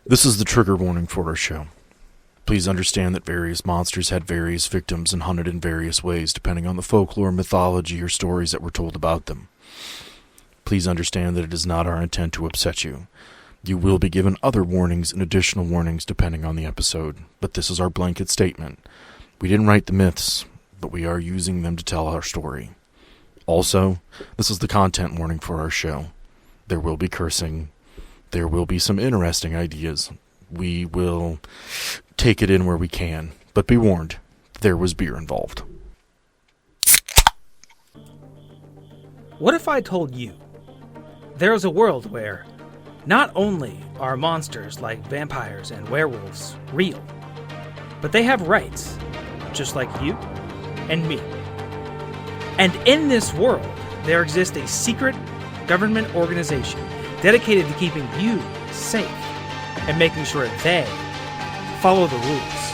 This is the trigger warning for our show. Please understand that various monsters had various victims and hunted in various ways depending on the folklore, mythology, or stories that were told about them. Please understand that it is not our intent to upset you. You will be given other warnings and additional warnings depending on the episode, but this is our blanket statement. We didn't write the myths, but we are using them to tell our story. Also, this is the content warning for our show. There will be cursing. There will be some interesting ideas. We will take it in where we can, but be warned, there was beer involved. What if I told you there is a world where not only are monsters like vampires and werewolves real, but they have rights, just like you and me. And in this world, there exists a secret government organization dedicated to keeping you safe and making sure they follow the rules.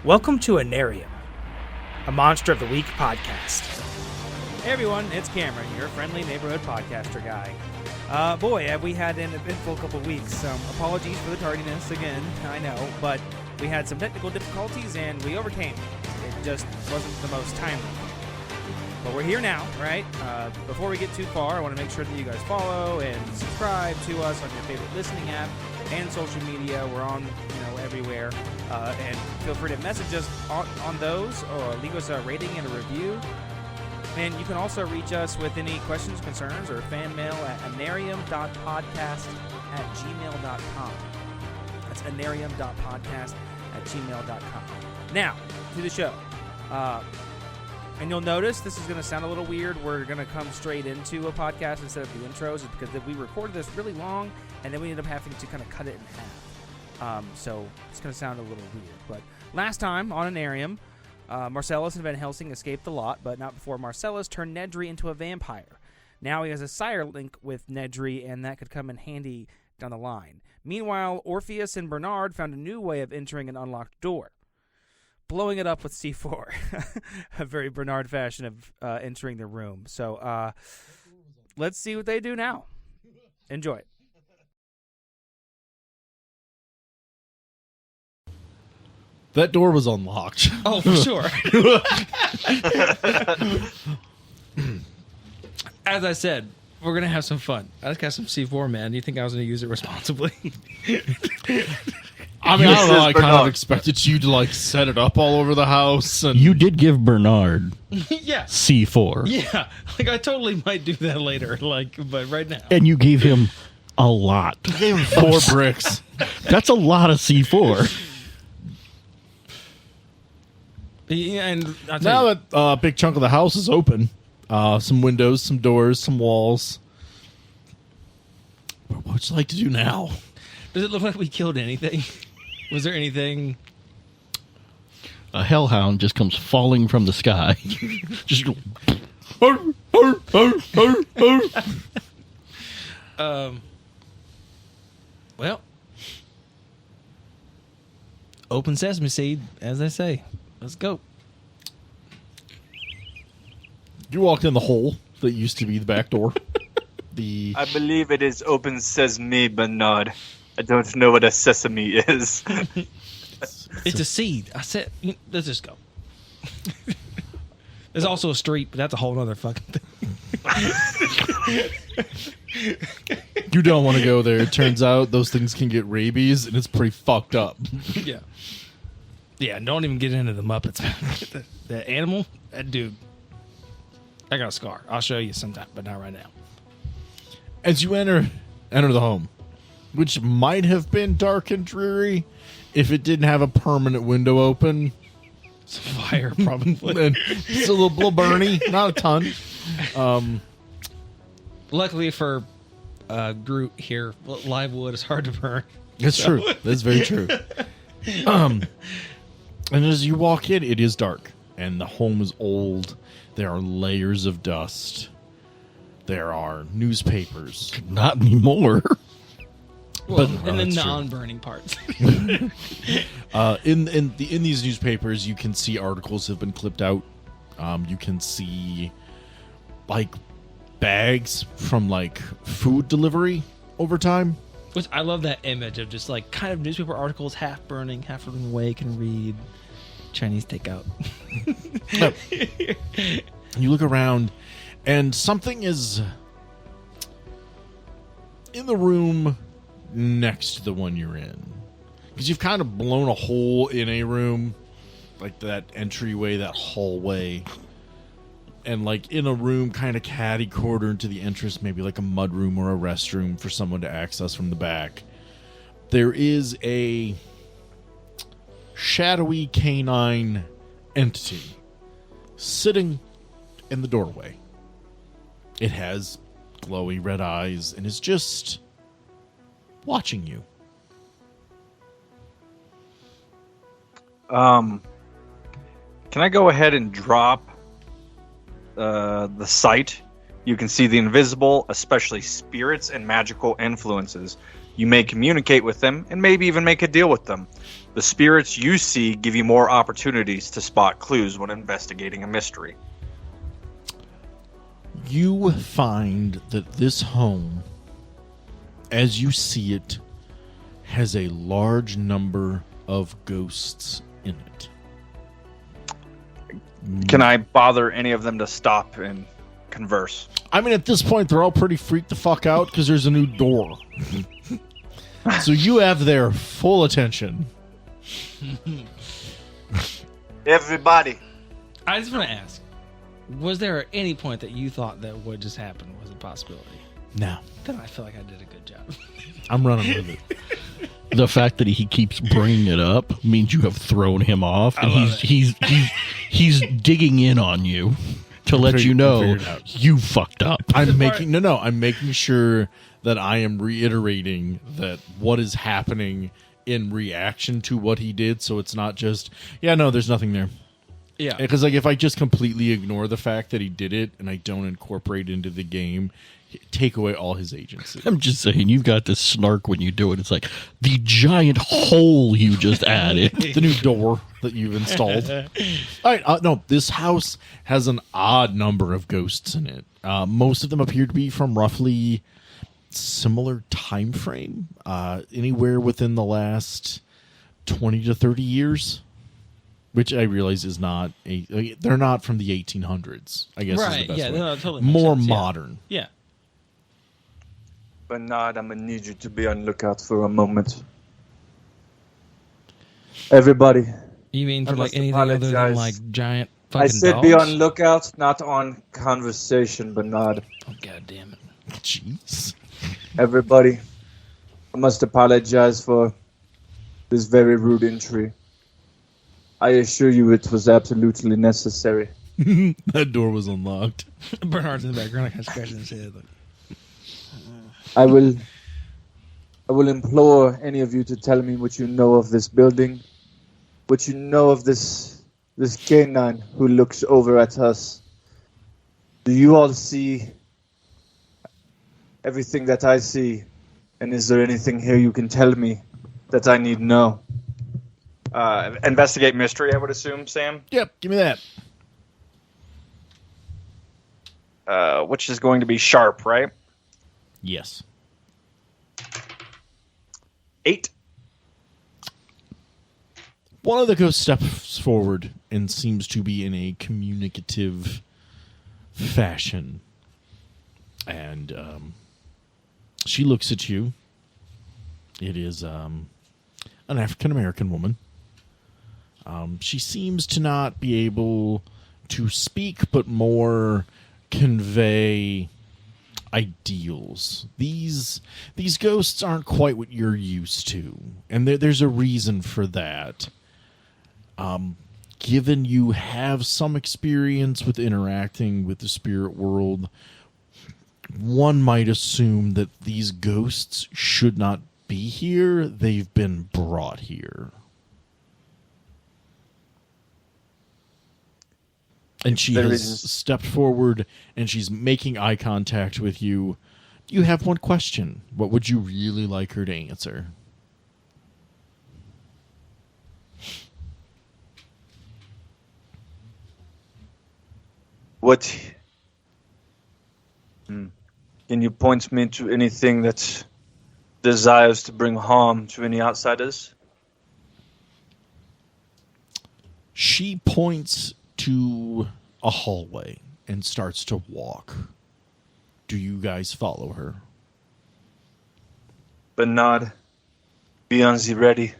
Welcome to Anarium, a Monster of the Week podcast. Hey everyone, it's Cameron, your friendly neighborhood podcaster guy. Boy, have we had an eventful couple weeks. Apologies for the tardiness again, I know, but we had some technical difficulties and we overcame it. It just wasn't the most timely. But we're here now, right? Before we get too far, I want to make sure that you guys follow and subscribe to us on your favorite listening app and social media. We're on, everywhere. And feel free to message us on those or leave us a rating and a review. And you can also reach us with any questions, concerns, or fan mail at anarium.podcast@gmail.com. That's anarium.podcast@gmail.com. Now, to the show. And you'll notice this is going to sound a little weird. We're going to come straight into a podcast instead of the intros. It's because we recorded this really long, and then we ended up having to kind of cut it in half. So it's going to sound a little weird. But last time on Anarium, Marcellus and Van Helsing escaped the lot, but not before Marcellus turned Nedry into a vampire. Now he has a sire link with Nedry, and that could come in handy down the line. Meanwhile, Orpheus and Bernard found a new way of entering an unlocked door. Blowing it up with C4. A very Bernard fashion of entering the room. So let's see what they do now. Enjoy. That door was unlocked. Oh, for sure. As I said, we're going to have some fun. I just got some C4, man. Do you think I was going to use it responsibly? I mean, I don't know. I kind of expected you to set it up all over the house. And You did give Bernard Yeah. C4. Yeah. I totally might do that later, but right now. And you gave him a lot. I gave him 4 bricks. That's a lot of C4. Yeah, and I'll tell Now you, that a big chunk of the house is open, some windows, some doors, some walls. What would you like to do now? does it look like we killed anything? Was there anything? A hellhound just comes falling from the sky. Just go, Well, open sesame seed, as I say. Let's go. You walked in the hole that used to be the back door. I believe it is open sesame, Bernard. I don't know what a sesame is. It's a seed. I said, let's just go. There's also a street, but that's a whole other fucking thing. You don't want to go there. It turns out those things can get rabies, and it's pretty fucked up. Yeah. Yeah, don't even get into the Muppets. The animal, that dude. I got a scar. I'll show you sometime, but not right now. As you enter the home, which might have been dark and dreary if it didn't have a permanent window open. It's fire, probably. And it's a little burny, not a ton. Luckily for Groot here, live wood is hard to burn. That's true. That's very true. And as you walk in, it is dark, and the home is old. There are layers of dust. There are newspapers. not anymore. Well, But- in the that's true. non-burning parts. In these newspapers, you can see articles have been clipped out. You can see bags from food delivery over time. Which I love that image of just like kind of newspaper articles, half burning, half running away, can read Chinese takeout. You look around, and something is in the room next to the one you're in. Because you've kind of blown a hole in a room, like that entryway, that hallway. And like in a room kind of catty-corner into the entrance, maybe like a mudroom or a restroom for someone to access from the back. There is a shadowy canine entity sitting in the doorway. It has glowy red eyes and is just watching you. Can I go ahead and drop the sight? You can see the invisible, especially spirits and magical influences. You may communicate with them and maybe even make a deal with them. The spirits you see give you more opportunities to spot clues when investigating a mystery. You find that this home, as you see it, has a large number of ghosts in it. Can I bother any of them to stop and converse? I mean, at this point, they're all pretty freaked the fuck out because there's a new door. So you have their full attention. Everybody. I just want to ask, was there at any point that you thought that what just happened was a possibility? No. Then I feel like I did a good job. I'm running with it. The fact that he keeps bringing it up means you have thrown him off, and he's digging in on you to let you know you fucked up. I'm making sure that I am reiterating that what is happening in reaction to what he did, so it's not just there's nothing there. Yeah, because like if I just completely ignore the fact that he did it and I don't incorporate it into the game, take away all his agency. I'm just saying, you've got this snark when you do it. It's like the giant hole you just added. The new door that you've installed. All right, no, this house has an odd number of ghosts in it. Most of them appear to be from roughly similar time frame, anywhere within the last 20 to 30 years. Which I realize is not they're not from the 1800s, I guess. Right, is the best way. No, totally more sense, modern. Yeah. Bernard, I'm gonna need you to be on lookout for a moment. Everybody. You mean I for like must anything other than apologize. like giant fucking I said dogs? be on lookout, not on conversation, Bernard. Oh, God damn it. Jeez. Everybody, I must apologize for this very rude entry. I assure you it was absolutely necessary. That door was unlocked. Bernard's in the background, kind of scratching his head. Like, I will implore any of you to tell me what you know of this building, what you know of this canine who looks over at us. Do you all see everything that I see? And is there anything here you can tell me that I need to know? Investigate mystery, I would assume, Sam? Yep, give me that. Which is going to be sharp, right? Yes. 8. One of the ghosts steps forward and seems to be in a communicative fashion. And she looks at you. It is an African-American woman. She seems to not be able to speak, but more convey ideals. These ghosts aren't quite what you're used to, and there's a reason for that. Given you have some experience with interacting with the spirit world, one might assume that these ghosts should not be here. They've been brought here. And she has stepped forward, and she's making eye contact with you. You have one question. What would you really like her to answer? What? Can you point me to anything that desires to bring harm to any outsiders? She points to a hallway and starts to walk. Do you guys follow her? Bernard, be on the ready.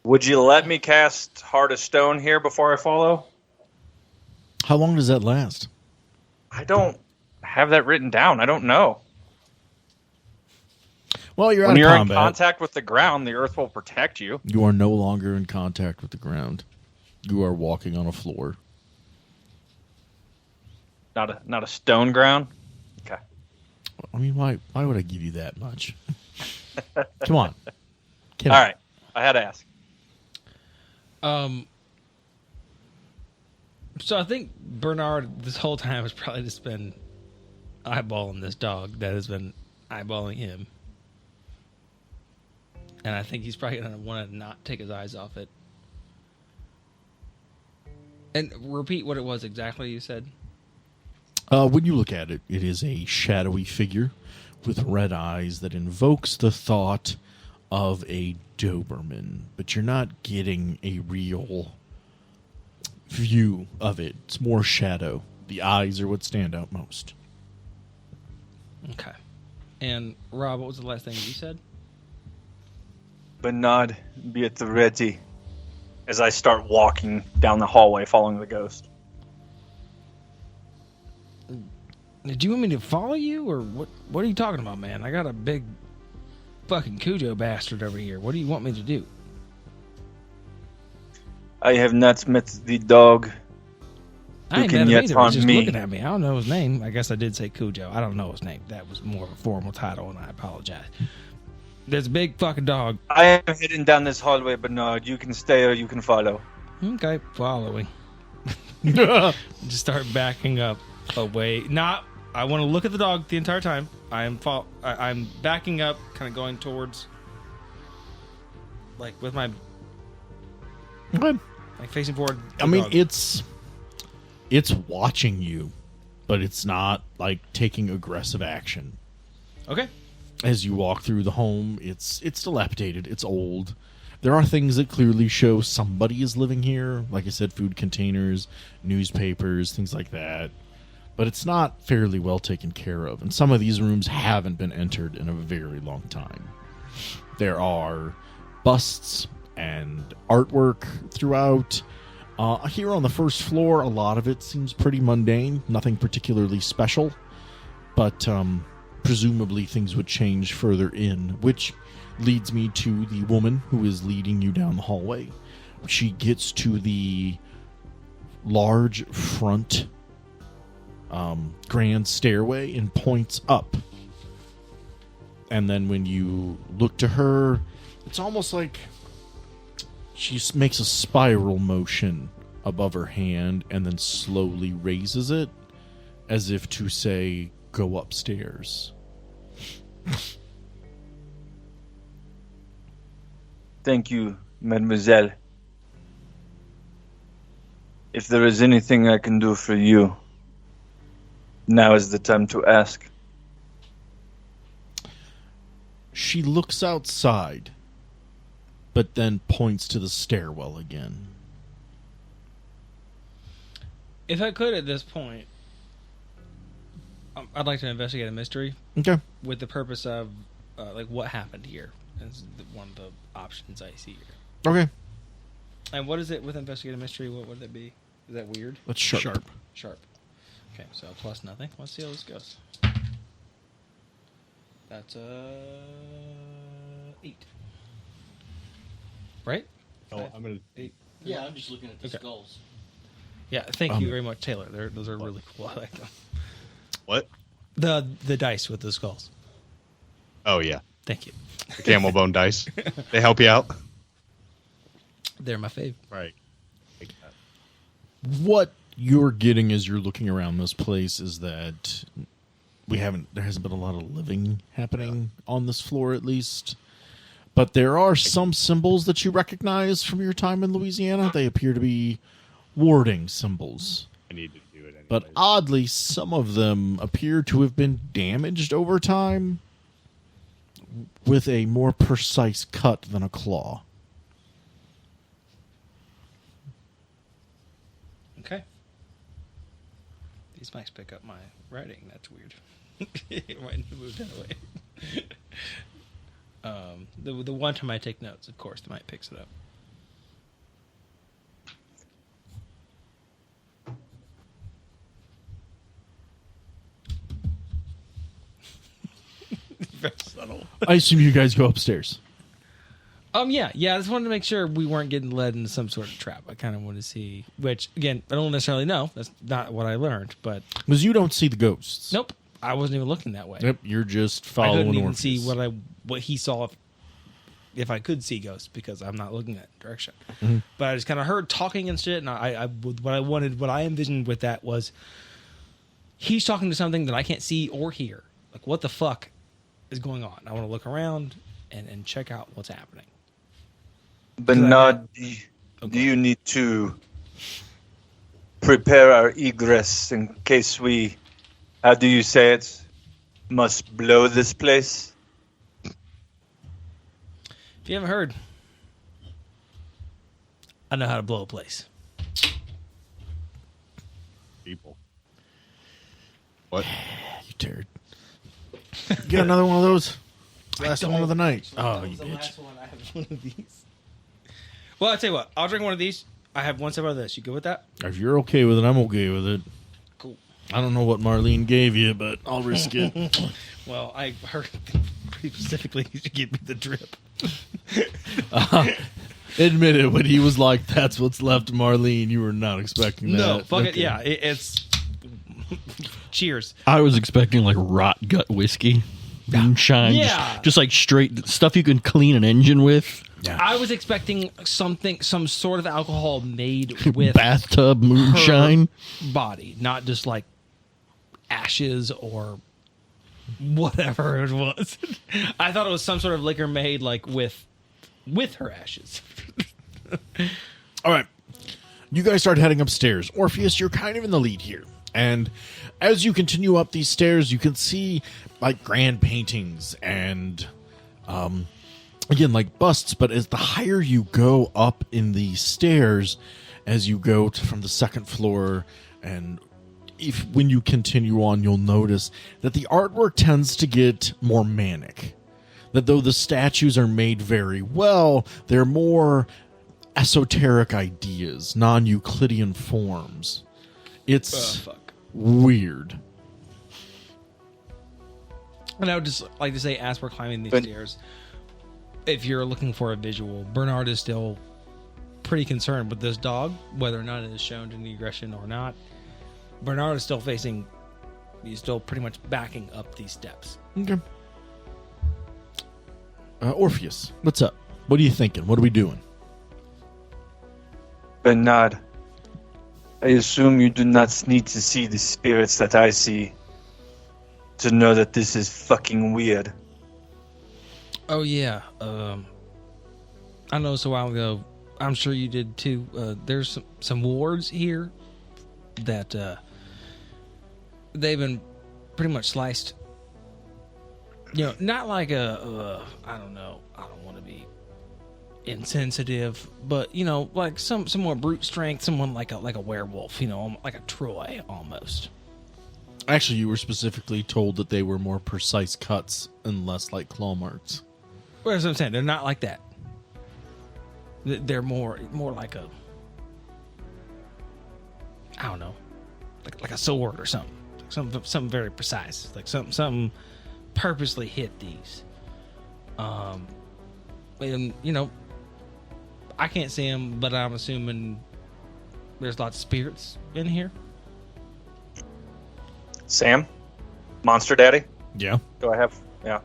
Would you let me cast Heart of Stone here before I follow? How long does that last? I don't have that written down. I don't know. Well, you're When out you're of in combat. contact with the ground, the earth will protect you. You are no longer in contact with the ground. You are walking on a floor. Not a stone ground. Okay. I mean, why would I give you that much? Come on. All right. I had to ask. So I think Bernard this whole time has probably just been eyeballing this dog that has been eyeballing him. And I think he's probably going to want to not take his eyes off it. And repeat what it was exactly you said. When you look at it, it is a shadowy figure with red eyes that invokes the thought of a Doberman, but you're not getting a real view of it. It's more shadow. The eyes are what stand out most. Okay. And Rob, what was the last thing you said? Bernard, be at the ready. As I start walking down the hallway following the ghost. Do you want me to follow you, or what? What are you talking about, man? I got a big fucking Cujo bastard over here. What do you want me to do? I have not met the dog. I ain't can met him yet either. harm He's just me. looking at me. I don't know his name. I guess I did say Cujo. I don't know his name. That was more of a formal title, and I apologize. There's a big fucking dog. I am heading down this hallway, Bernard. You can stay or you can follow. Okay, following. Just start backing up away. I want to look at the dog the entire time. I'm backing up, kind of going towards, like with my, Good. like facing forward. I mean, it's watching you, but it's not like taking aggressive action. okay. As you walk through the home, it's dilapidated, it's old. There are things that clearly show somebody is living here, like I said, food containers, newspapers, things like that. But it's not fairly well taken care of, and some of these rooms haven't been entered in a very long time. There are busts and artwork throughout. Here on the first floor, a lot of it seems pretty mundane, nothing particularly special, but presumably things would change further in, which leads me to the woman who is leading you down the hallway. She gets to the large front grand stairway and points up. And then when you look to her, it's almost like she makes a spiral motion above her hand and then slowly raises it as if to say, go upstairs. Thank you, mademoiselle. If there is anything I can do for you, now is the time to ask. She looks outside, but then points to the stairwell again. If I could at this point, I'd like to investigate a mystery Okay. with the purpose of, like, what happened here. Is one of the options I see here. Okay. And what is it with investigate a mystery? What would it be? Is that weird? That's sharp. Sharp. Okay, so plus nothing. Let's see how this goes. That's 8. Right? Oh, I'm gonna. 8. Yeah, I'm just looking at the Okay. skulls. Yeah, thank you very much, Taylor. Those are really cool. I like them. What? The dice with the skulls. Oh yeah, Thank you. the camel bone dice. They help you out. They're my fave. Right. What you're getting as you're looking around this place is that there hasn't been a lot of living happening on this floor, at least. But there are some symbols that you recognize from your time in Louisiana. They appear to be warding symbols. I need to do do it. But anyways. oddly, some of them appear to have been damaged over time with a more precise cut than a claw. Okay. These mics pick up my writing. That's weird. It might move that away. The one time I take notes, of course, the mic picks it up. Very subtle. I assume you guys go upstairs. Yeah. I just wanted to make sure we weren't getting led into some sort of trap. I kind of wanted to see, which again, I don't necessarily know. That's not what I learned, but Because you don't see the ghosts. nope, I wasn't even looking that way. Yep, you're just I following couldn't even Orpheus. see what he saw if I could see ghosts because I'm not looking that direction. Mm-hmm. But I just kind of heard talking and shit, and what I envisioned with that was he's talking to something that I can't see or hear. Like, what the fuck is going on? I want to look around and check out what's happening. Bernard, do you need to prepare our egress in case we, how do you say it, must blow this place? If you haven't heard, I know how to blow a place. People. What? You turd. Get another one of those. Last one of the night. Oh, you bitch. One, I have one of these. Well, I'll tell you what. I'll drink one of these. I have one sip of this. You good with that? If you're okay with it, I'm okay with it. Cool. I don't know what Marlene gave you, but I'll risk it. Well, I heard pretty specifically you should give me the drip. Admit it, when he was like, that's what's left, Marlene, you were not expecting that. No, fuck it. Okay. Yeah, it's... Cheers. I was expecting like rot gut whiskey, moonshine, Yeah. just like straight stuff you can clean an engine with. I was expecting some sort of alcohol made with Bathtub moonshine. body, not just like ashes or whatever it was. I thought it was some sort of liquor made like with her ashes. All right. You guys start heading upstairs. Orpheus, you're kind of in the lead here. And as you continue up these stairs, you can see like grand paintings and again, like busts. But as the higher you go up in the stairs, as you go from the second floor, and when you continue on, you'll notice that the artwork tends to get more manic. That though the statues are made very well, they're more esoteric ideas, non-Euclidean forms. It's Fuck. weird. And I would just like to say, as we're climbing these stairs, if you're looking for a visual, Bernard is still pretty concerned with this dog, whether or not it is shown any aggression or not. Bernard is still he's still pretty much backing up these steps. Okay. Orpheus, what's up? What are you thinking? What are we doing? Bernard, I assume you do not need to see the spirits that I see to know that this is fucking weird. Oh yeah, I noticed a while ago. I'm sure you did too. There's some wards here that they've been pretty much sliced. You know, not like I don't know. I don't want to be insensitive, but you know, like some more brute strength, someone like a werewolf. You know, like a Troy almost. Actually, you were specifically told that they were more precise cuts and less like claw marks. Well, that's what I'm saying. They're not like that. They're more like a, I don't know, like a sword or something. Something very precise. Like something purposely hit these. And you know, I can't see them, but I'm assuming there's lots of spirits in here. Sam? Monster Daddy? Yeah. Do I have? Yeah.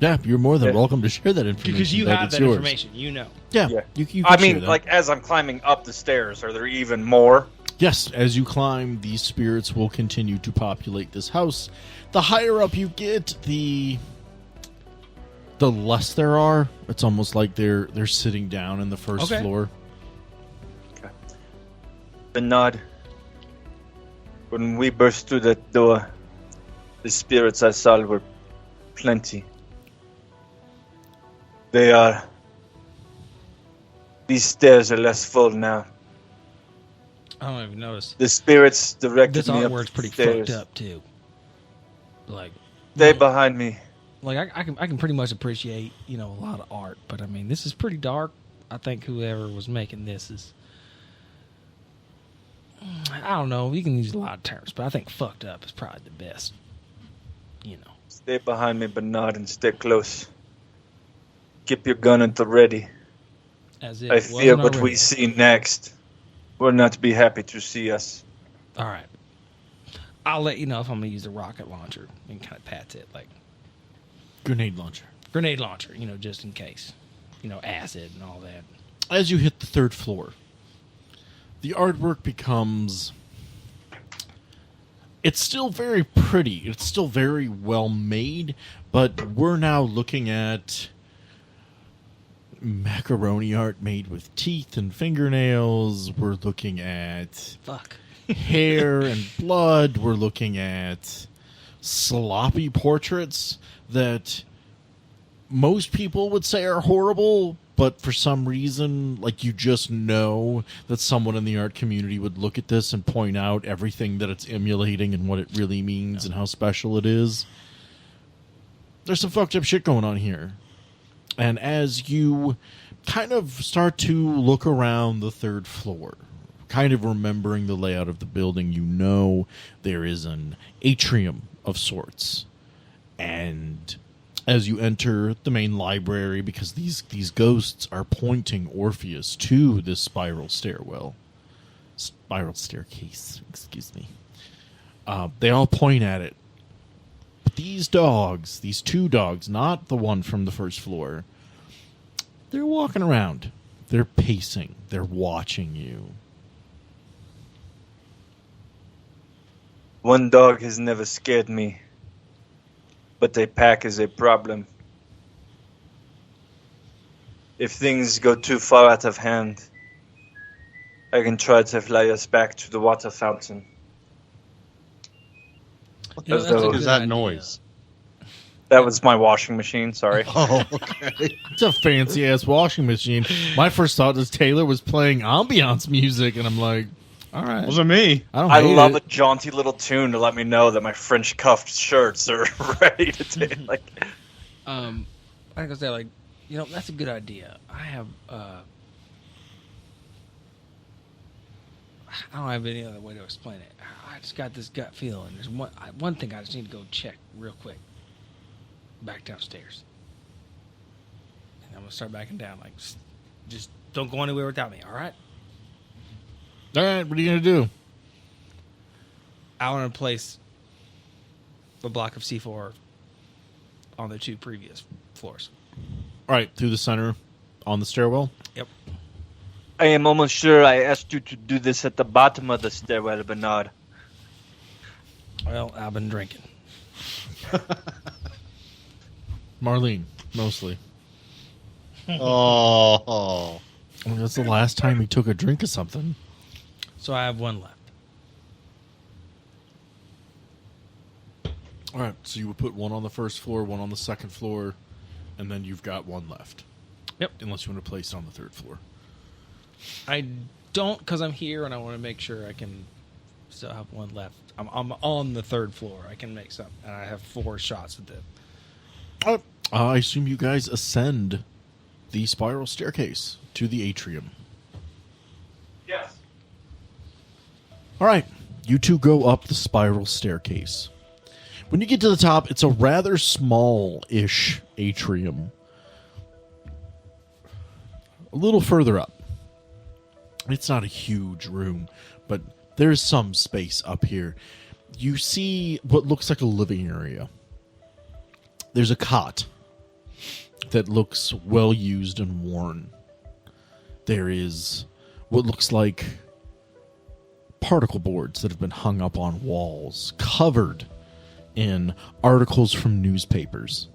Yeah, you're more than Yeah. welcome to share that information. Because you but have it's that yours. information, you know. Yeah, Yeah. you can I share mean, that. like, as I'm climbing up the stairs, are there even more? Yes, as you climb, these spirits will continue to populate this house. The higher up you get, the less there are. It's almost like they're sitting down in the first Okay. floor. Bernard, When we burst through that door, the spirits I saw were plenty. These stairs are less full now. I don't even notice. The spirits directed This me up artwork's the pretty stairs. fucked up too. Like, Stay behind me. like I can pretty much appreciate a lot of art, but I mean this is pretty dark. I think whoever was making this is, I don't know. You can use a lot of terms, but I think fucked up is probably the best. Stay behind me, Bernard, and stay close. Keep your gun at the ready. As it I wasn't fear what we already. see next will not be happy to see us. All right. I'll let you know if I'm gonna use a rocket launcher and kind of pats it like Grenade launcher. grenade launcher, just in case, acid and all that. As you hit the third floor, the artwork becomes... It's still very pretty. It's still very well made, but we're now looking at macaroni art made with teeth and fingernails. We're looking at Fuck. hair and blood. We're looking at sloppy portraits that most people would say are horrible, but for some reason, you just know that someone in the art community would look at this and point out everything that it's emulating and what it really means and how special it is. There's some fucked up shit going on here. And as you kind of start to look around the third floor, kind of remembering the layout of the building, there is an atrium of sorts. And as you enter the main library, because these ghosts are pointing Orpheus to this spiral staircase, excuse me. They all point at it. But these two dogs, not the one from the first floor, they're walking around. They're pacing. They're watching you. One dog has never scared me, but a pack is a problem. If things go too far out of hand, I can try to fly us back to the water fountain. What the fuck is that noise? That was my washing machine, sorry. Oh, okay. It's a fancy-ass washing machine. My first thought is Taylor was playing ambiance music, and I'm like, all right. Wasn't me. I hate love it. a jaunty little tune to let me know that my French cuffed shirts are ready to take. I think I say that's a good idea. I have I don't have any other way to explain it. I just got this gut feeling. There's one thing I just need to go check real quick. Back downstairs. And I'm gonna start backing down. Just don't go anywhere without me. All right. All right, what are you going to do? I want to place a block of C4 on the two previous floors. All right, through the center on the stairwell. Yep. I am almost sure I asked you to do this at the bottom of the stairwell, Bernard. Well, I've been drinking. Marlene, mostly. Oh. That's the last time he took a drink of something. So I have one left. All right, so you would put one on the first floor, one on the second floor, and then you've got one left. Yep. Unless you want to place it on the third floor. I don't, because I'm here and I want to make sure I can still have one left. I'm on the third floor. I can make some, and I have 4 shots at them. I assume you guys ascend the spiral staircase to the atrium. Yes. All right, you two go up the spiral staircase. When you get to the top, it's a rather small-ish atrium. A little further up. It's not a huge room, but there's some space up here. You see what looks like a living area. There's a cot that looks well used and worn. There is what looks like particle boards that have been hung up on walls, covered in articles from newspapers.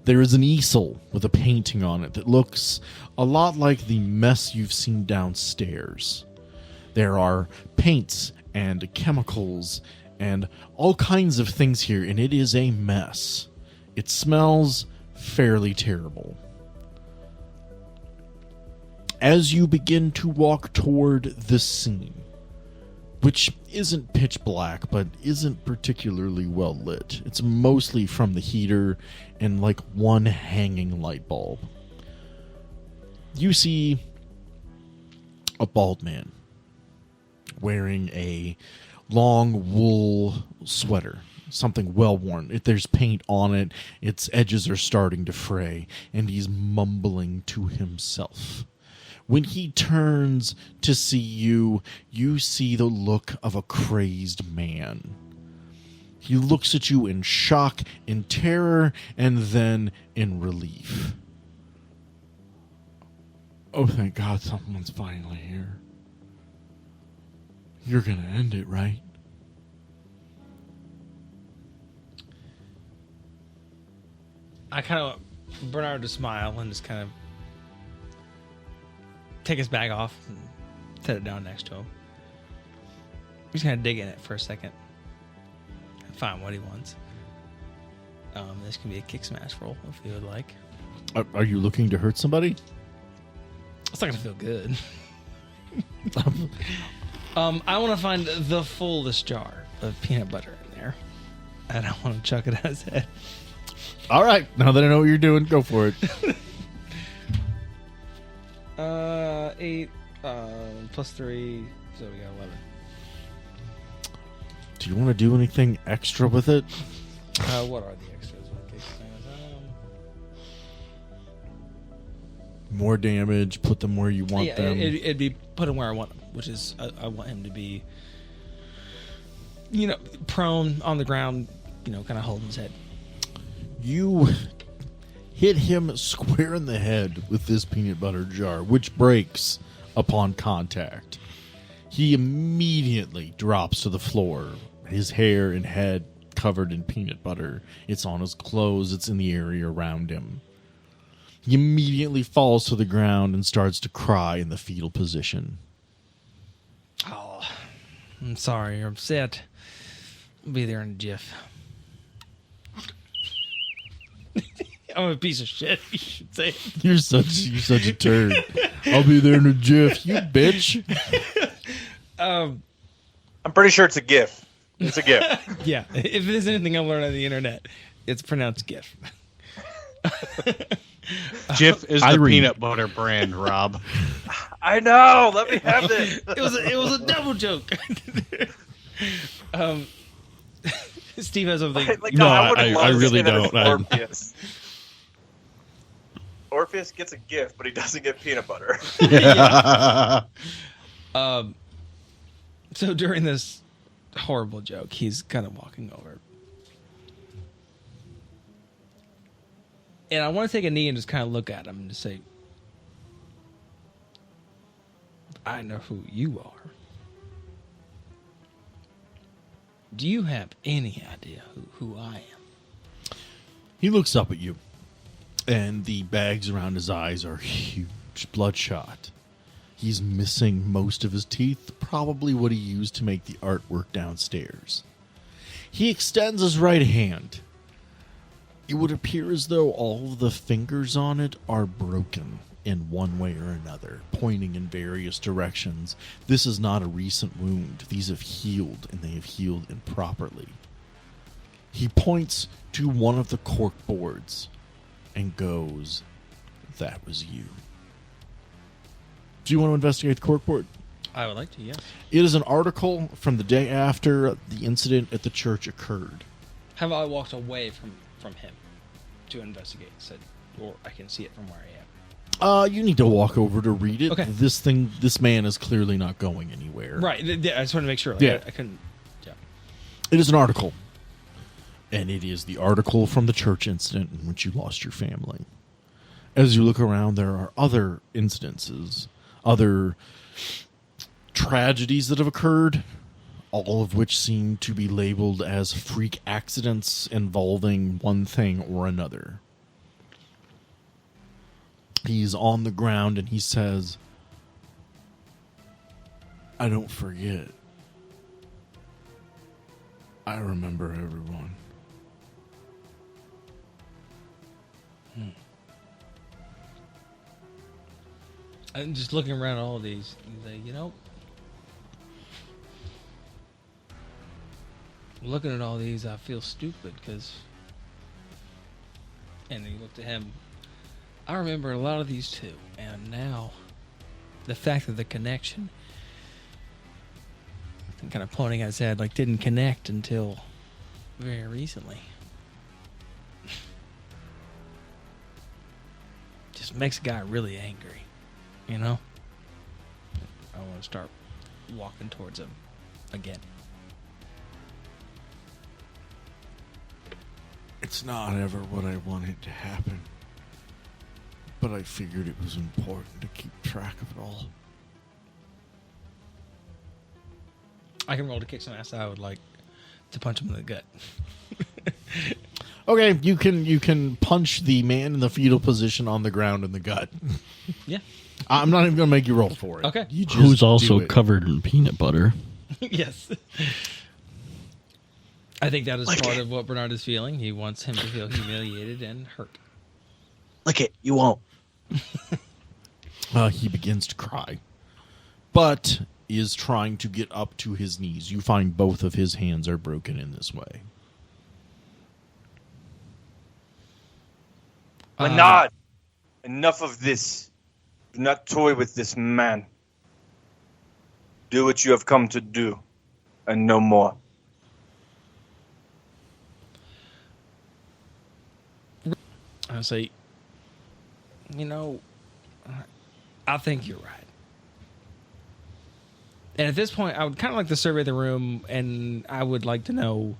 There is an easel with a painting on it that looks a lot like the mess you've seen downstairs. There are paints and chemicals and all kinds of things here, and it is a mess. It smells fairly terrible. As you begin to walk toward the scene, which isn't pitch black, but isn't particularly well lit. It's mostly from the heater and like one hanging light bulb. You see a bald man wearing a long wool sweater, something well worn. There's paint on it, its edges are starting to fray, and he's mumbling to himself. When he turns to see you, you see the look of a crazed man. He looks at you in shock, in terror, and then in relief. Oh, thank God someone's finally here. You're gonna end it, right? I kind of Bernard to smile and just kind of take his bag off and set it down next to him. He's kind of dig in it for a second. Find what he wants. This can be a kick smash roll if you would like. Are you looking to hurt somebody? It's not gonna feel good. I want to find the fullest jar of peanut butter in there, and I want to chuck it at his head. All right, now that I know what you're doing, go for it. 8 plus 3, so we got 11. Do you want to do anything extra with it? What are the extras? More damage, put them where you want Yeah, them. it'd be put him where I want him, which is I want him to be, prone on the ground, kind of holding his head. You hit him square in the head with this peanut butter jar, which breaks upon contact. He immediately drops to the floor, his hair and head covered in peanut butter. It's on his clothes, it's in the area around him. He immediately falls to the ground and starts to cry in the fetal position. Oh, I'm sorry, you're upset. I'll be there in a jiff. I'm a piece of shit, you should say. You're such a turd. I'll be there in a jiff, you bitch. I'm pretty sure it's a GIF. It's a GIF. Yeah, if there's anything I've learned on the internet, it's pronounced GIF. Jif is the peanut butter brand, Rob. I know. Let me have this. It was a double joke. Steve has something. No, would I love to really say that it's don't. Orpheus. Orpheus gets a gift, but he doesn't get peanut butter. So during this horrible joke, he's kind of walking over. And I want to take a knee and just kind of look at him and just say, I know who you are. Do you have any idea who I am? He looks up at you, and the bags around his eyes are huge, bloodshot. He's missing most of his teeth, probably what he used to make the artwork downstairs. He extends his right hand. It would appear as though all of the fingers on it are broken in one way or another, pointing in various directions. This is not a recent wound. These have healed, and they have healed improperly. He points to one of the cork boards and goes, "That was you." Do you want to investigate the cork board? I would like to, yes. It is an article from the day after the incident at the church occurred. Have I walked away from him to investigate? Said, or I can see it from where I am. You need to walk over to read it. Okay. This man is clearly not going anywhere. Right. I just want to make sure. Like, Yeah. I couldn't. Yeah. It is an article. And it is the article from the church incident in which you lost your family. As you look around, there are other incidences, other tragedies that have occurred, all of which seem to be labeled as freak accidents involving one thing or another. He's on the ground and he says, "I don't forget. I remember everyone. I'm just looking around all of these and say, looking at all these, I feel stupid because. And he looked at him. I remember a lot of these too, and now the fact of the connection, kind of pointing at his head, like didn't connect until very recently. Just makes a guy really angry, I want to start walking towards him again. It's not ever what I wanted to happen, but I figured it was important to keep track of it all. I can roll to kick some ass. I would like to punch him in the gut. Okay, you can punch the man in the fetal position on the ground in the gut. Yeah. I'm not even going to make you roll for it. Okay. You just Who's also do it. covered in peanut butter. Yes. I think that is part of what Bernard is feeling. He wants him to feel humiliated and hurt. Lick it. You won't. He begins to cry, but is trying to get up to his knees. You find both of his hands are broken in this way. Bernard, enough of this. Do not toy with this man. Do what you have come to do, and no more. I say, I think you're right. And at this point, I would kind of like to survey the room, and I would like to know,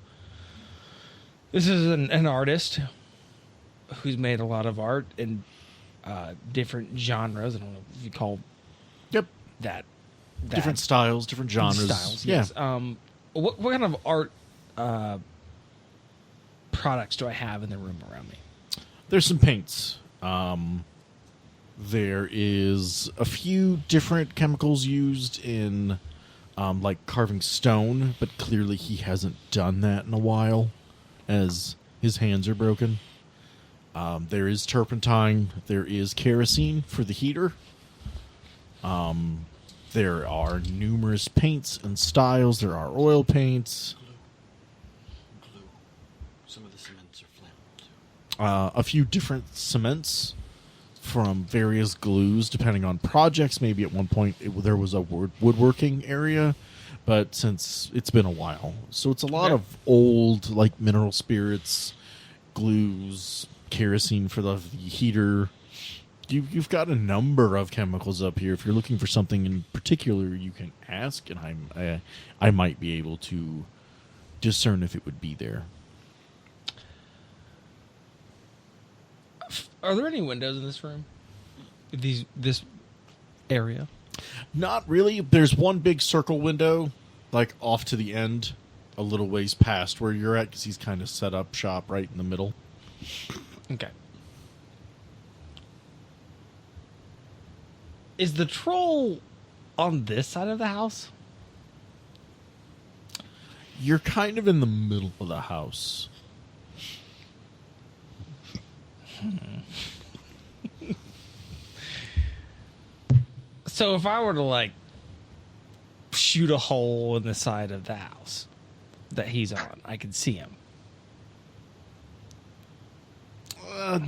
this is an artist who's made a lot of art in different genres. I don't know if you call that Different styles, different genres. styles. Yeah. Yes. What kind of art products do I have in the room around me? There's some paints. There is a few different chemicals used in like carving stone, but clearly he hasn't done that in a while as his hands are broken. There is turpentine. There is kerosene for the heater. There are numerous paints and styles. There are oil paints. Some of the cements are flammable too. A few different cements from various glues, depending on projects. Maybe at one point there was a woodworking area, but since it's been a while. So it's a lot of old, like, mineral spirits, glues, kerosene for the heater. You've got a number of chemicals up here. If you're looking for something in particular, you can ask, and I might be able to discern if it would be there. Are there any windows in this room? This area? Not really. There's one big circle window, like off to the end, a little ways past where you're at, because he's kind of set up shop right in the middle. Okay. Is the troll on this side of the house? You're kind of in the middle of the house. So if I were to, like, shoot a hole in the side of the house that he's on, I could see him.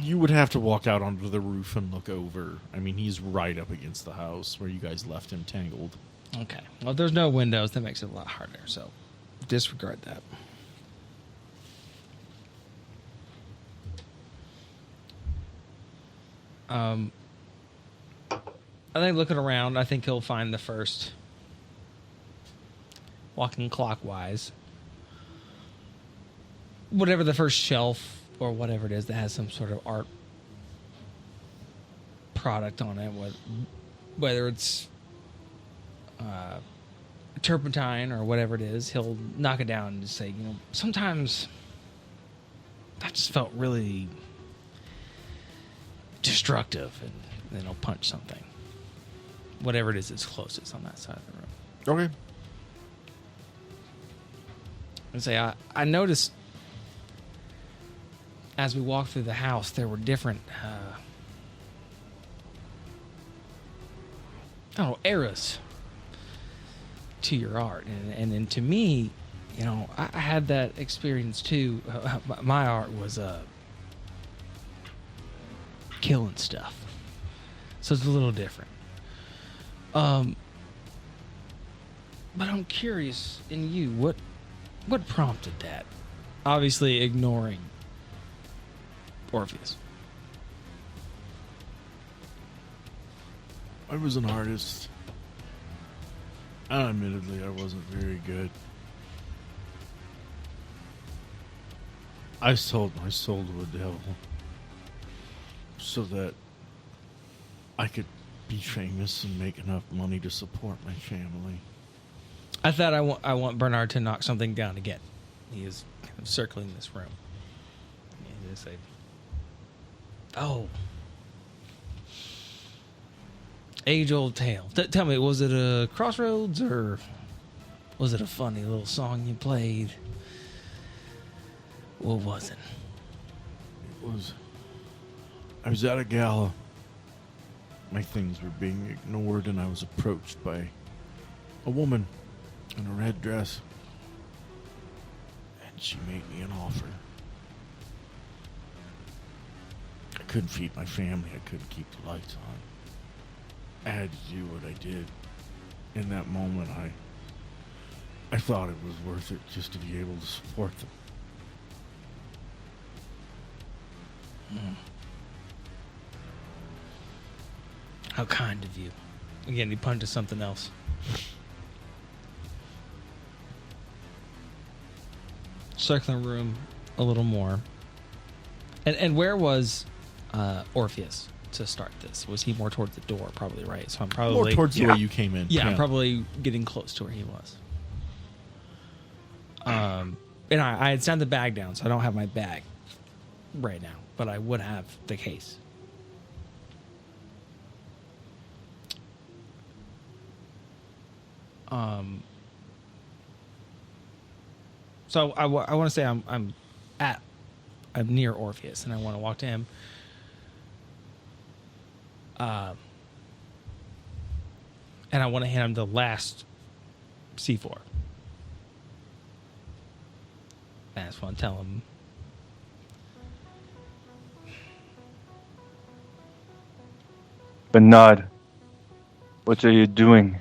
You would have to walk out onto the roof and look over. I mean, he's right up against the house where you guys left him tangled. Okay. Well, if there's no windows, that makes it a lot harder, so disregard that. I think looking around, I think he'll find the first, walking clockwise, whatever the first shelf or whatever it is that has some sort of art product on it, whether it's turpentine or whatever it is, he'll knock it down and just say, sometimes that just felt really destructive, and then he'll punch something. Whatever it is that's closest on that side of the room. Okay. I noticed as we walked through the house, there were different, eras to your art. And to me, I had that experience too. My art was killing stuff. So it's a little different. But I'm curious in you, what prompted that? Obviously ignoring Orpheus. I was an artist. Admittedly, I wasn't very good. I sold my soul to a devil so that I could be famous and make enough money to support my family. I thought I want Bernard to knock something down again. He is kind of circling this room. And they say, "Oh, age-old tale. Tell me, was it a crossroads or was it a funny little song you played? What was it?" I was at a gala. My things were being ignored, and I was approached by a woman in a red dress. And she made me an offer. I couldn't feed my family. I couldn't keep the lights on. I had to do what I did. In that moment, I thought it was worth it just to be able to support them. How kind of you. Again, he punted something else. Circling the room a little more. And where was Orpheus to start this? Was he more towards the door? Probably, right? So I'm probably... More towards the way you came in. Yeah, I'm probably getting close to where he was. And I had sent the bag down, so I don't have my bag right now. But I would have the case. So I want to say I'm near Orpheus, and I want to walk to him. And I want to hand him the last C4. And I just want to tell him. Bernard, what are you doing?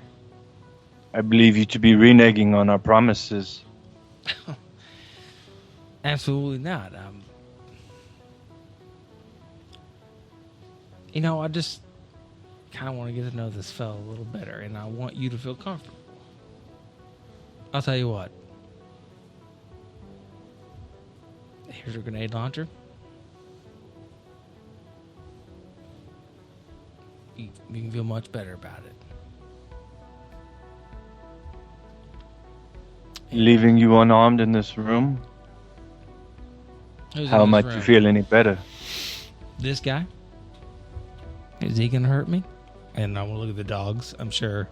I believe you to be reneging on our promises. Absolutely not. I just kind of want to get to know this fellow a little better, and I want you to feel comfortable. I'll tell you what. Here's your grenade launcher. You can feel much better about it. Leaving you unarmed in this room? How might you feel any better? This guy? Is he gonna hurt me? And I will look at the dogs. I'm sure.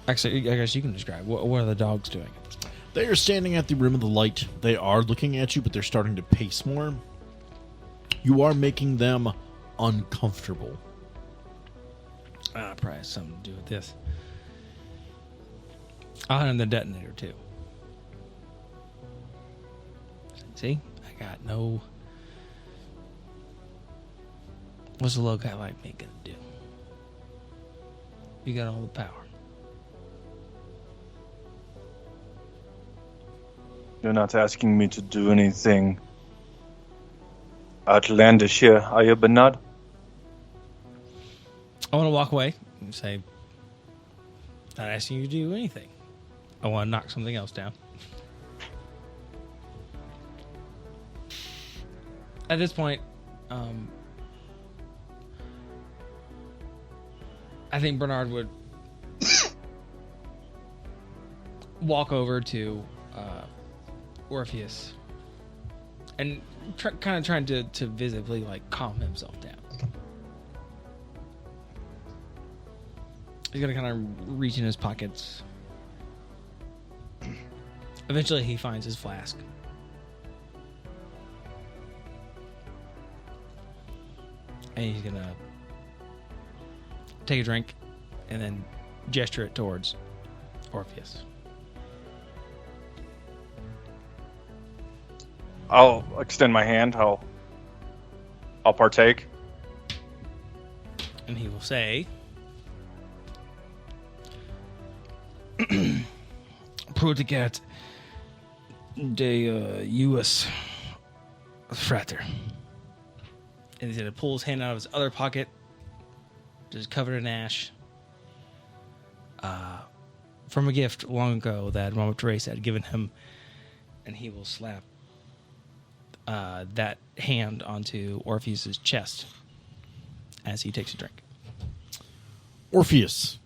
Actually, I guess you can describe. What are the dogs doing? They are standing at the rim of the light. They are looking at you, but they're starting to pace more. You are making them uncomfortable. Probably has something to do with this. I'll hand him the detonator, too. See? I got no... What's a low guy like me gonna do? You got all the power. You're not asking me to do anything outlandish here, are you, Bernard? I want to walk away and say, not asking you to do anything. I want to knock something else down. At this point, I think Bernard would walk over to Orpheus and kind of trying to visibly calm himself down. He's gonna kind of reach in his pockets, Eventually, he finds his flask. And he's gonna take a drink and then gesture it towards Orpheus. I'll extend my hand. I'll partake. And he will say, Prodigat de US frater. And he's going to pull his hand out of his other pocket, just covered in ash, from a gift long ago that Mama Teresa had given him. And he will slap that hand onto Orpheus's chest as he takes a drink. Orpheus,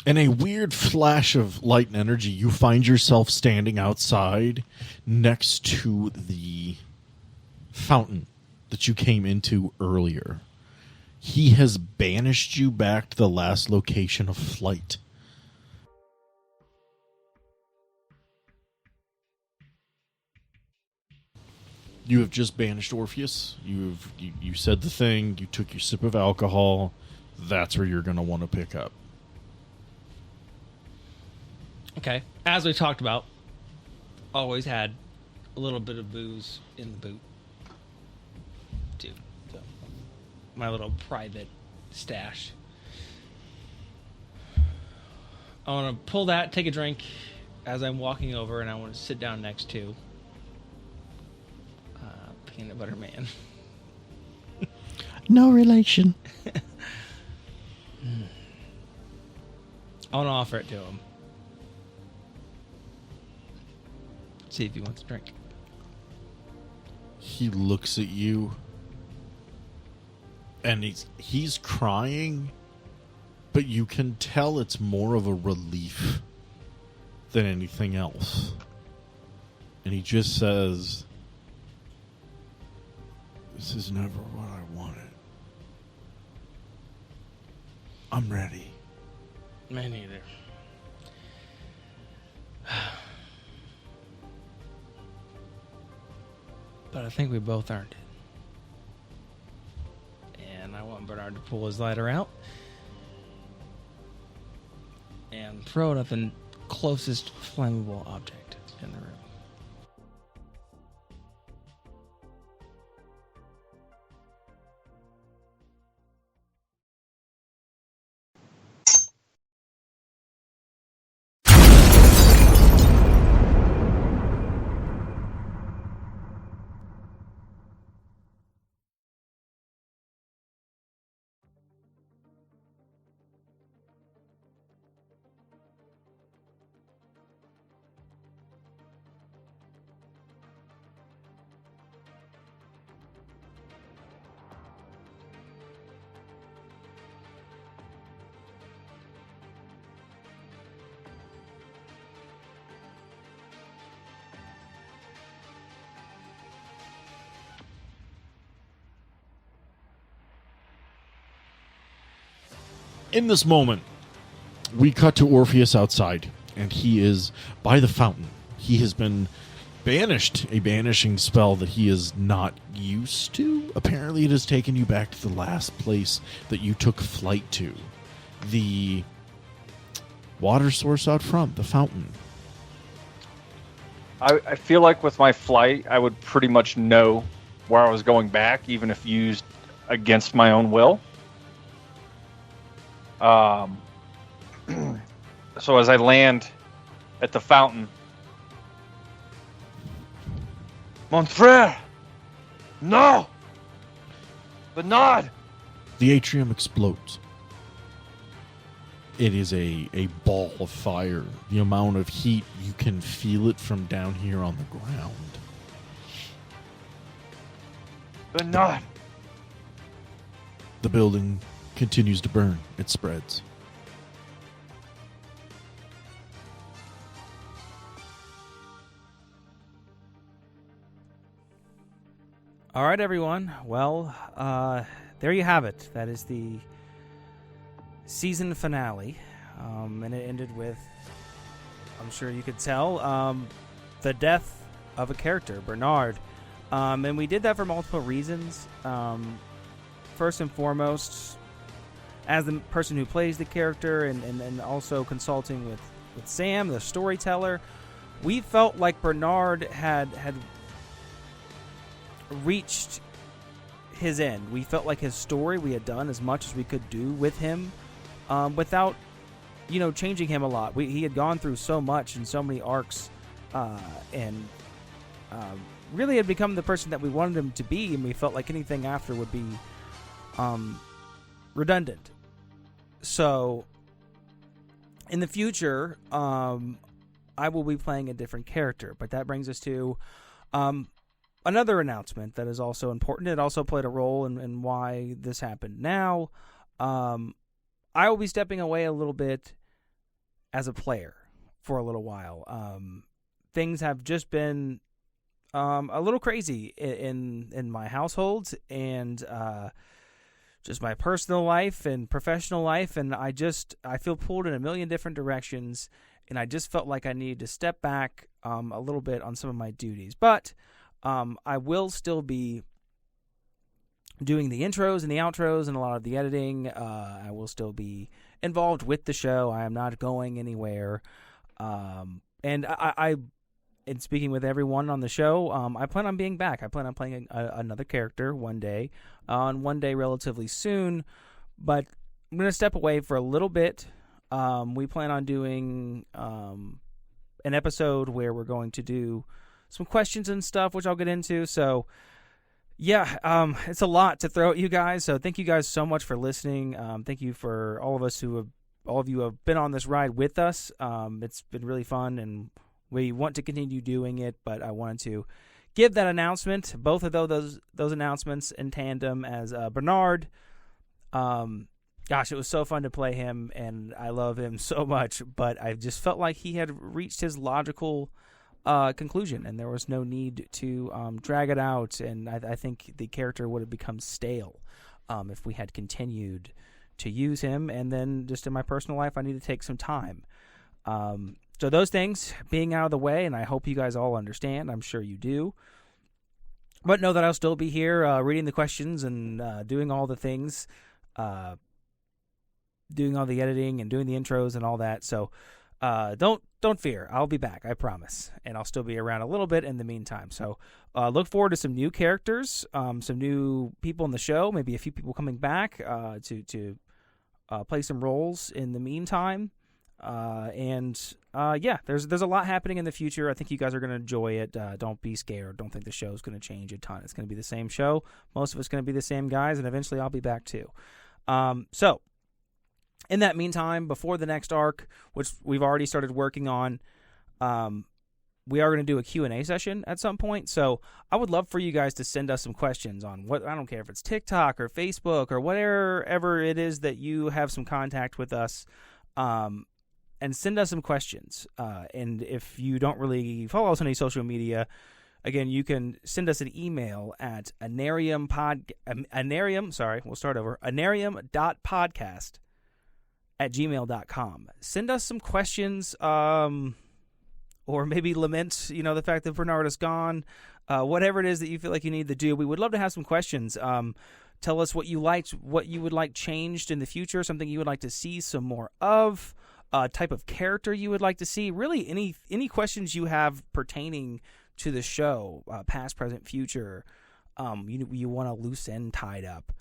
in a weird flash of light and energy, you find yourself standing outside next to the fountain that you came into earlier. He has banished you back to the last location of flight. You have just banished Orpheus. You said the thing. You took your sip of alcohol. That's where you're going to want to pick up. Okay. As we talked about, always had a little bit of booze in the boot, too. So, my little private stash. I want to pull that, take a drink as I'm walking over, and I want to sit down next to Peanut Butter Man. No relation. I want to offer it to him. See if he wants a drink. He looks at you, and he's crying, but you can tell it's more of a relief than anything else. And he just says, "This is never what I wanted. I'm ready." Me neither. But I think we both earned it. And I want Bernard to pull his lighter out and throw it at the closest flammable object in the room. In this moment, we cut to Orpheus outside, and he is by the fountain. He has been banished, a banishing spell that he is not used to. Apparently, it has taken you back to the last place that you took flight to. The water source out front, the fountain. I feel like with my flight, I would pretty much know where I was going back, even if used against my own will. So as I land at the fountain, Mon frère! No! Bernard! The atrium explodes. It is a ball of fire. The amount of heat, you can feel it from down here on the ground. Bernard! The building continues to burn. It spreads. All right, everyone. Well, there you have it. That is the season finale. And it ended with I'm sure you could tell, the death of a character, Bernard. And we did that for multiple reasons. First and foremost, as the person who plays the character and also consulting with Sam, the storyteller, we felt like Bernard had reached his end. We felt like his story, we had done as much as we could do with him without, changing him a lot. He had gone through so much and so many arcs and really had become the person that we wanted him to be, and we felt like anything after would be redundant. So in the future, I will be playing a different character, but that brings us to another announcement that is also important. It also played a role in why this happened. Now, I will be stepping away a little bit as a player for a little while. Things have just been a little crazy in my household and just my personal life and professional life, and I feel pulled in a million different directions, and I just felt like I needed to step back a little bit on some of my duties. But I will still be doing the intros and the outros and a lot of the editing. I will still be involved with the show. I am not going anywhere. And I in speaking with everyone on the show, I plan on being back. I plan on playing another character one day relatively soon. But I'm going to step away for a little bit. We plan on doing an episode where we're going to do some questions and stuff, which I'll get into. So, yeah, it's a lot to throw at you guys. So thank you guys so much for listening. Thank you for all of you who have been on this ride with us. It's been really fun, and we want to continue doing it. But I wanted to give that announcement, both of those announcements in tandem, as Bernard. Gosh, it was so fun to play him, and I love him so much. But I just felt like he had reached his logical conclusion, and there was no need to drag it out, and I think the character would have become stale if we had continued to use him. And then just in my personal life, I need to take some time. So those things being out of the way, and I hope you guys all understand. I'm sure you do. But know that I'll still be here reading the questions and doing all the things, doing all the editing and doing the intros and all that. So don't fear. I'll be back, I promise. And I'll still be around a little bit in the meantime. So look forward to some new characters, some new people in the show, maybe a few people coming back to play some roles in the meantime. Yeah, there's a lot happening in the future. I think you guys are going to enjoy it. Don't be scared. Don't think the show's going to change a ton. It's going to be the same show. Most of it's going to be the same guys, and eventually I'll be back too. So in that meantime, before the next arc, which we've already started working on, we are going to do a Q&A session at some point. So I would love for you guys to send us some questions on I don't care if it's TikTok or Facebook or whatever it is that you have some contact with us. And send us some questions. And if you don't really follow us on any social media, again, you can send us an email at anarium.podcast@gmail.com. Send us some questions, or maybe lament, the fact that Bernard is gone. Whatever it is that you feel like you need to do, we would love to have some questions. Tell us what you liked, what you would like changed in the future, something you would like to see some more of. Type of character you would like to see, really any questions you have pertaining to the show, past, present, future, you want a loose end tied up.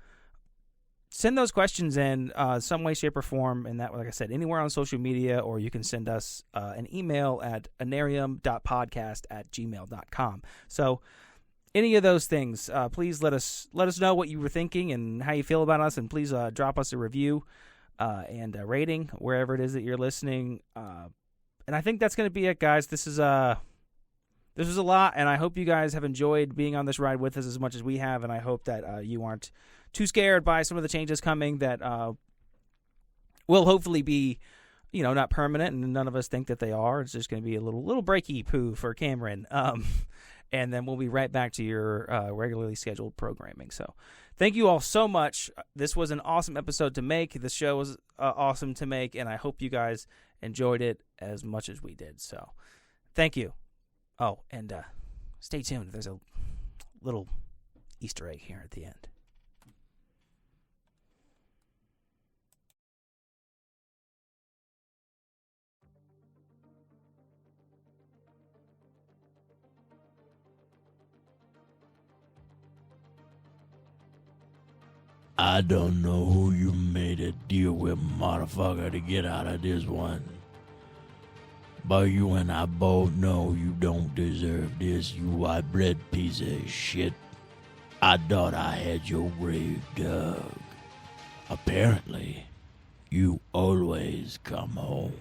Send those questions in some way, shape, or form, and that, like I said, anywhere on social media, or you can send us an email at anarium.podcast@gmail.com. So any of those things, please let us know what you were thinking and how you feel about us, and please drop us a review. And a rating wherever it is that you're listening. And I think that's going to be it, guys. This was a lot, and I hope you guys have enjoyed being on this ride with us as much as we have, and I hope that you aren't too scared by some of the changes coming that will hopefully be, not permanent, and none of us think that they are. It's just going to be a little breaky poo for Cameron. And then we'll be right back to your regularly scheduled programming. So thank you all so much. This was an awesome episode to make. The show was awesome to make, and I hope you guys enjoyed it as much as we did. So, thank you. Oh, and stay tuned. There's a little Easter egg here at the end. I don't know who you made a deal with, motherfucker, to get out of this one. But you and I both know you don't deserve this, you white-bread piece of shit. I thought I had your grave dug. Apparently, you always come home.